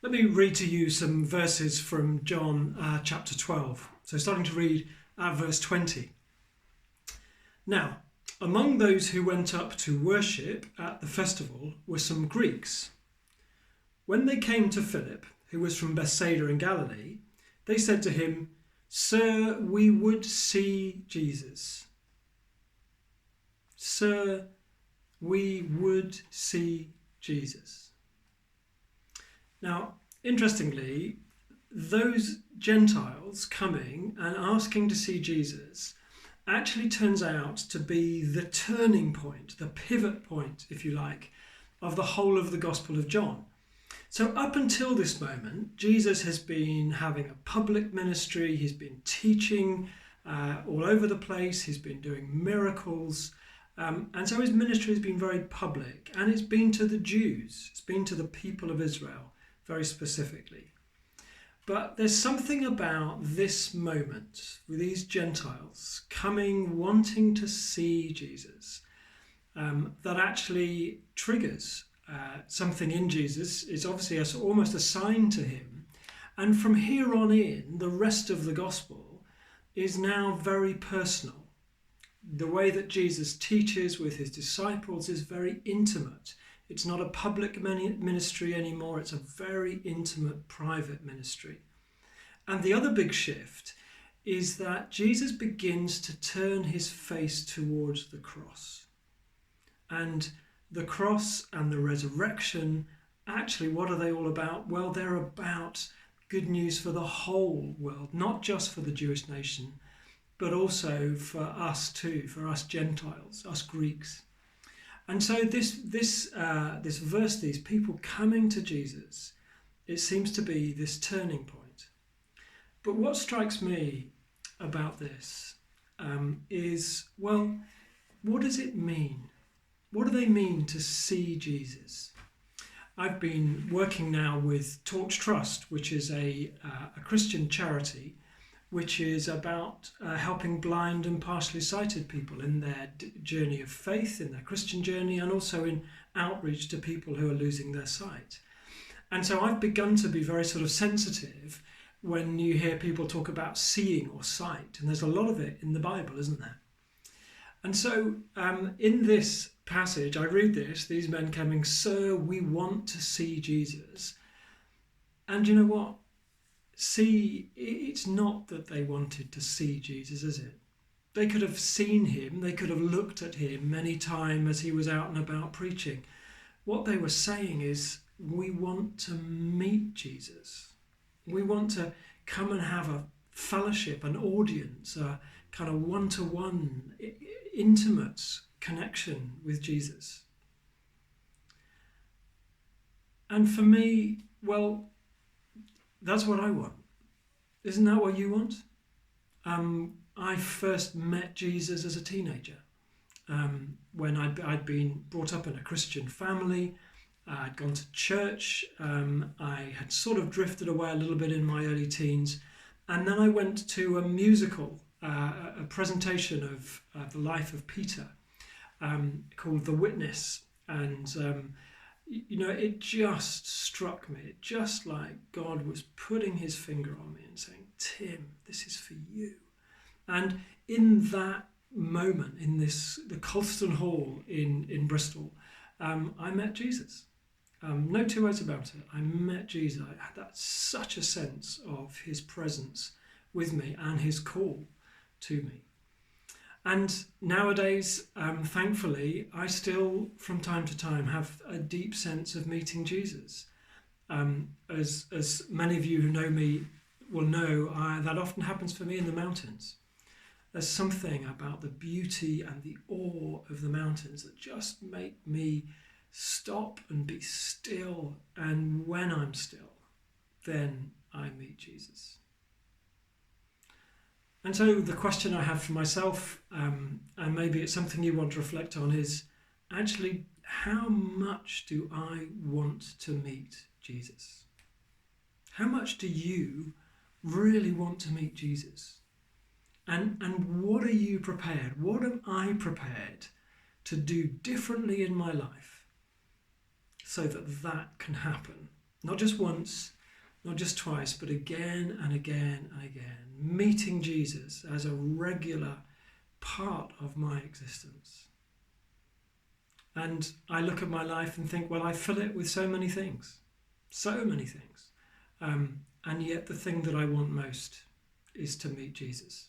Let me read to you some verses from John chapter 12. So starting to read at verse 20. Now, among those who went up to worship at the festival were some Greeks. When they came to Philip, who was from Bethsaida in Galilee, they said to him, "Sir, we would see Jesus." Sir, we would see Jesus. Now, interestingly, those Gentiles coming and asking to see Jesus actually turns out to be the turning point, the pivot point, if you like, of the whole of the Gospel of John. So up until this moment, Jesus has been having a public ministry, he's been teaching all over the place, he's been doing miracles, and so his ministry has been very public, and it's been to the Jews, it's been to the people of Israel very specifically. But there's something about this moment with these Gentiles coming, wanting to see Jesus, that actually triggers something in Jesus. It's obviously almost a sign to him. And from here on in, the rest of the gospel is now very personal. The way that Jesus teaches with his disciples is very intimate. It's not a public ministry anymore, it's a very intimate, private ministry. And the other big shift is that Jesus begins to turn his face towards the cross. And the cross and the resurrection, actually, what are they all about? Well, they're about good news for the whole world, not just for the Jewish nation, but also for us too, for us Gentiles, us Greeks. And so this verse, these people coming to Jesus, it seems to be this turning point. But what strikes me about this is, well, what does it mean? What do they mean to see Jesus? I've been working now with Torch Trust, which is a Christian charity, which is about helping blind and partially sighted people in their journey of faith, in their Christian journey, and also in outreach to people who are losing their sight. And so I've begun to be very sort of sensitive when you hear people talk about seeing or sight, and there's a lot of it in the Bible, isn't there? And so in this passage, I read these men coming, "Sir, we want to see Jesus." And you know what? See, it's not that they wanted to see Jesus, is it? They could have seen him, they could have looked at him many times as he was out and about preaching. What they were saying is, we want to meet Jesus. We want to come and have a fellowship, an audience, a kind of one-to-one, intimate connection with Jesus. And for me, well, that's what I want. Isn't that what you want? I first met Jesus as a teenager, when I'd been brought up in a Christian family. I'd gone to church. I had sort of drifted away a little bit in my early teens. And then I went to a musical, a presentation of the life of Peter, called The Witness. And it just struck me. It just like God was putting his finger on me and saying, "Tim, this is for you." And in that moment, in the Colston Hall in Bristol, I met Jesus. No two ways about it. I met Jesus. I had such a sense of his presence with me and his call to me. And nowadays, thankfully, I still, from time to time, have a deep sense of meeting Jesus. As many of you who know me will know, that often happens for me in the mountains. There's something about the beauty and the awe of the mountains that just make me stop and be still. And when I'm still, then I meet Jesus. And so the question I have for myself, and maybe it's something you want to reflect on, is actually, how much do I want to meet Jesus? How much do you really want to meet Jesus? And what are you prepared? What am I prepared to do differently in my life so that can happen? Not just once, not just twice, but again and again and again, meeting Jesus as a regular part of my existence. And I look at my life and think, well, I fill it with so many things. And yet the thing that I want most is to meet Jesus.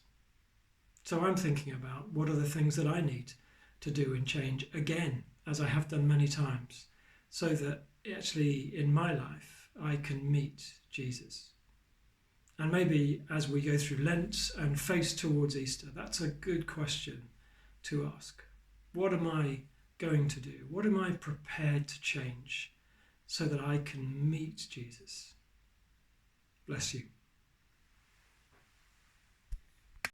So I'm thinking about what are the things that I need to do and change again, as I have done many times, so that actually in my life I can meet Jesus. And maybe as we go through Lent and face towards Easter, that's a good question to ask. What am I going to do? What am I prepared to change so that I can meet Jesus? Bless you.